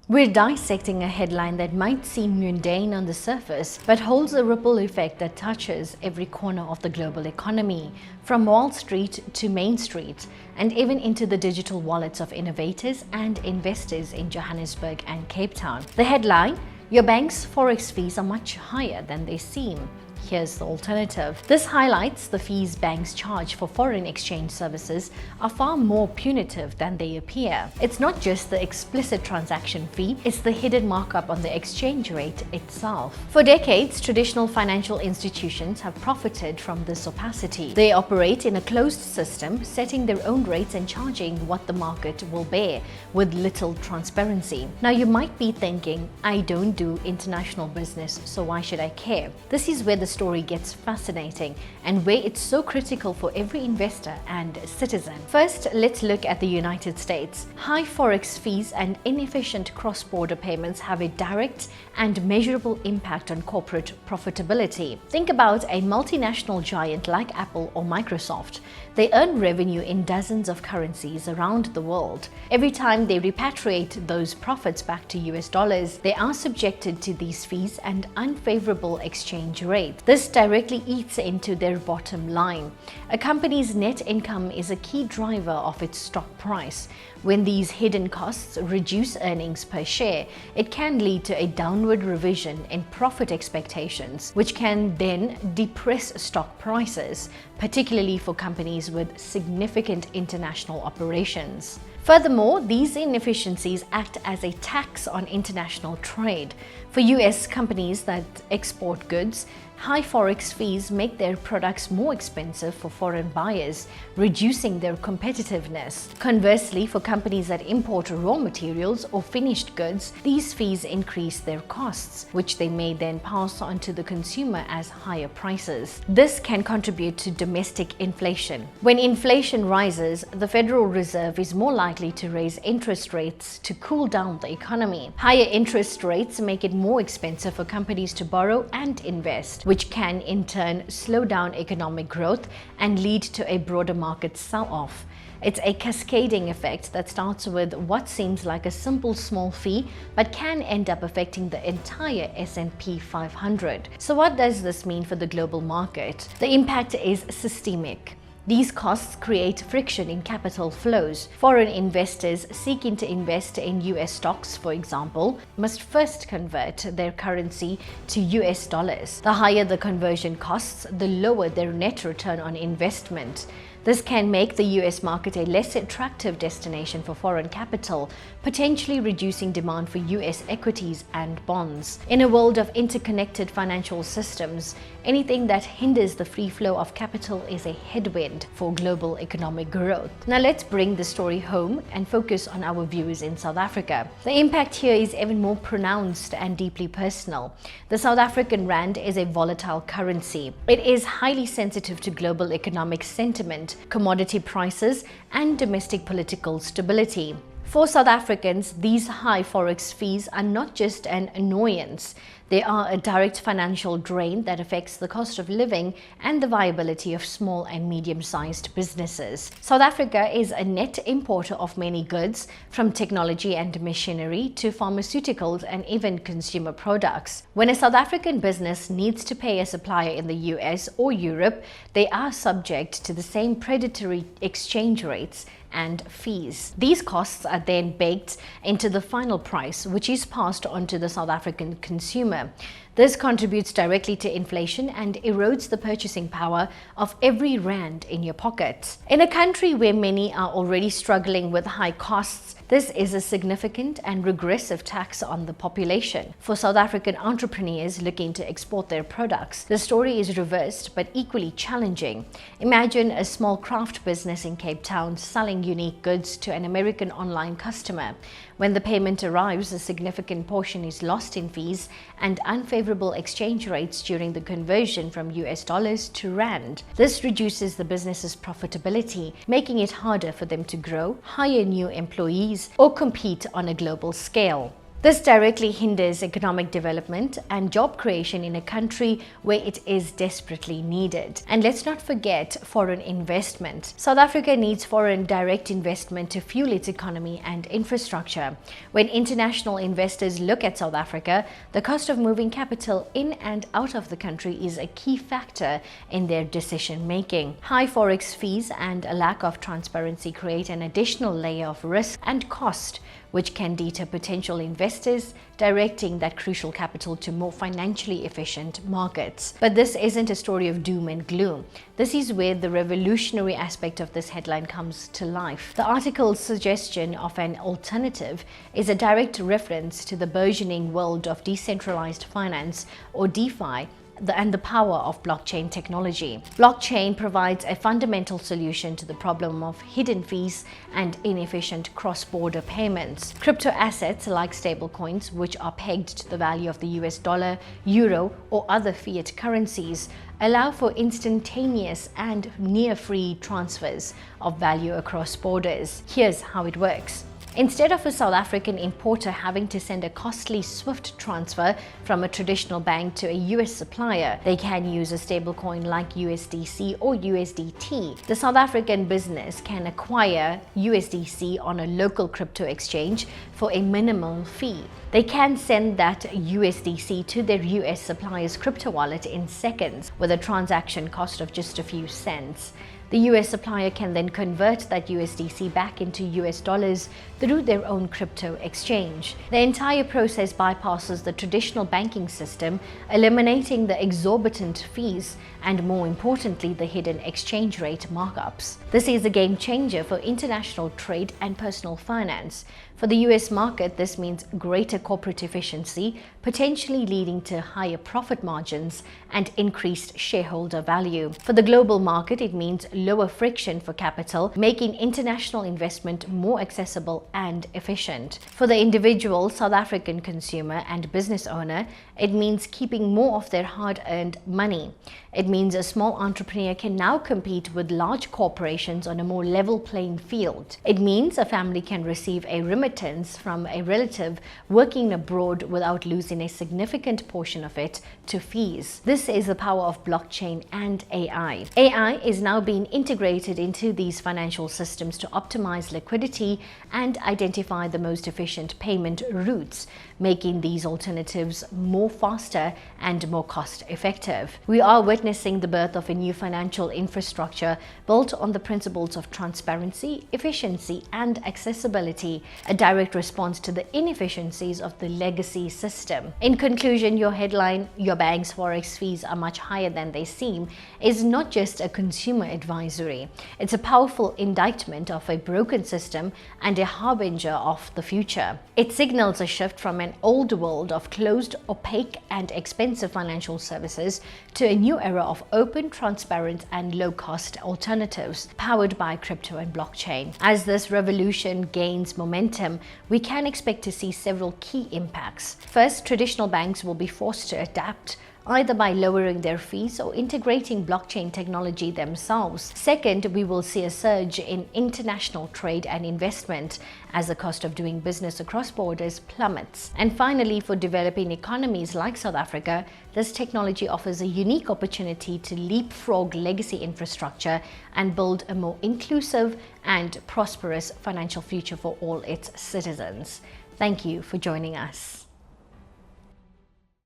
We're dissecting a headline that might seem mundane on the surface, but holds a ripple effect that touches every corner of the global economy, from Wall Street to Main Street, and even into the digital wallets of innovators and investors in Johannesburg and Cape Town. The headline: your bank's forex fees are much higher than they seem. Here's the alternative. This highlights the fees banks charge for foreign exchange services are far more punitive than they appear. It's not just the explicit transaction fee, it's the hidden markup on the exchange rate itself. For decades, traditional financial institutions have profited from this opacity. They operate in a closed system, setting their own rates and charging what the market will bear, with little transparency. Now, you might be thinking, I don't do international business, so why should I care? This is where the story gets fascinating and where it's so critical for every investor and citizen. First, let's look at the United States. High forex fees and inefficient cross-border payments have a direct and measurable impact on corporate profitability. Think about a multinational giant like Apple or Microsoft. They earn revenue in dozens of currencies around the world. Every time they repatriate those profits back to US dollars, they are subjected to these fees and unfavorable exchange rates. This directly eats into their bottom line. A company's net income is a key driver of its stock price. When these hidden costs reduce earnings per share, it can lead to a downward revision in profit expectations, which can then depress stock prices, particularly for companies with significant international operations. Furthermore, these inefficiencies act as a tax on international trade. For US companies that export goods, high forex fees make their products more expensive for foreign buyers, reducing their competitiveness. Conversely, for companies that import raw materials or finished goods, these fees increase their costs, which they may then pass on to the consumer as higher prices. This can contribute to domestic inflation. When inflation rises, the Federal Reserve is more likely to raise interest rates to cool down the economy. Higher interest rates make it more expensive for companies to borrow and invest, which can in turn slow down economic growth and lead to a broader market sell-off. It's a cascading effect that starts with what seems like a simple small fee, but can end up affecting the entire S&P 500. So what does this mean for the global market? The impact is systemic. These costs create friction in capital flows. Foreign investors seeking to invest in US stocks, for example, must first convert their currency to US dollars. The higher the conversion costs, the lower their net return on investment. This can make the US market a less attractive destination for foreign capital, potentially reducing demand for US equities and bonds. In a world of interconnected financial systems, anything that hinders the free flow of capital is a headwind for global economic growth. Now let's bring the story home and focus on our viewers in South Africa. The impact here is even more pronounced and deeply personal. The South African rand is a volatile currency. It is highly sensitive to global economic sentiment, commodity prices, and domestic political stability. For South Africans, these high forex fees are not just an annoyance. They are a direct financial drain that affects the cost of living and the viability of small and medium-sized businesses. South Africa is a net importer of many goods, from technology and machinery to pharmaceuticals and even consumer products. When a South African business needs to pay a supplier in the US or Europe, they are subject to the same predatory exchange rates and fees. These costs are then baked into the final price, which is passed on to the South African consumer. This contributes directly to inflation and erodes the purchasing power of every rand in your pocket. In a country where many are already struggling with high costs, this is a significant and regressive tax on the population. For South African entrepreneurs looking to export their products, the story is reversed but equally challenging. Imagine a small craft business in Cape Town selling unique goods to an American online customer. When the payment arrives, a significant portion is lost in fees and unfavorable exchange rates during the conversion from US dollars to rand. This reduces the business's profitability, making it harder for them to grow, hire new employees, or compete on a global scale. This directly hinders economic development and job creation in a country where it is desperately needed. And let's not forget foreign investment. South Africa needs foreign direct investment to fuel its economy and infrastructure. When international investors look at South Africa, the cost of moving capital in and out of the country is a key factor in their decision making. High forex fees and a lack of transparency create an additional layer of risk and cost, which can deter potential investors, directing that crucial capital to more financially efficient markets. But this isn't a story of doom and gloom. This is where the revolutionary aspect of this headline comes to life. The article's suggestion of an alternative is a direct reference to the burgeoning world of decentralized finance, or DeFi, and the power of blockchain technology. Blockchain provides a fundamental solution to the problem of hidden fees and inefficient cross-border payments. Crypto assets like stablecoins, which are pegged to the value of the US dollar, euro, or other fiat currencies, allow for instantaneous and near-free transfers of value across borders. Here's how it works. Instead of a South African importer having to send a costly SWIFT transfer from a traditional bank to a US supplier, they can use a stablecoin like USDC or USDT. The South African business can acquire USDC on a local crypto exchange for a minimal fee. They can send that USDC to their US supplier's crypto wallet in seconds with a transaction cost of just a few cents. The US supplier can then convert that USDC back into US dollars through their own crypto exchange. The entire process bypasses the traditional banking system, eliminating the exorbitant fees and, more importantly, the hidden exchange rate markups. This is a game changer for international trade and personal finance. For the US market, this means greater corporate efficiency, potentially leading to higher profit margins and increased shareholder value. For the global market, it means lower friction for capital, making international investment more accessible and efficient. For the individual South African consumer and business owner, it means keeping more of their hard-earned money. It means a small entrepreneur can now compete with large corporations on a more level playing field. It means a family can receive a remittance from a relative working abroad without losing a significant portion of it to fees. This is the power of blockchain and AI. AI is now being integrated into these financial systems to optimize liquidity and identify the most efficient payment routes, making these alternatives more faster and more cost effective. We are witnessing the birth of a new financial infrastructure built on the principles of transparency, efficiency, and accessibility, a direct response to the inefficiencies of the legacy system. In conclusion, your headline, "Your bank's forex fees are much higher than they seem," is not just a consumer advisory. It's a powerful indictment of a broken system and a harbinger of the future. It signals a shift from an old world of closed, opaque, and expensive financial services to a new era of open, transparent, and low-cost alternatives powered by crypto and blockchain. As this revolution gains momentum, we can expect to see several key impacts. First, traditional banks will be forced to adapt, either by lowering their fees or integrating blockchain technology themselves. Second, we will see a surge in international trade and investment as the cost of doing business across borders plummets. And finally, for developing economies like South Africa, this technology offers a unique opportunity to leapfrog legacy infrastructure and build a more inclusive and prosperous financial future for all its citizens. Thank you for joining us.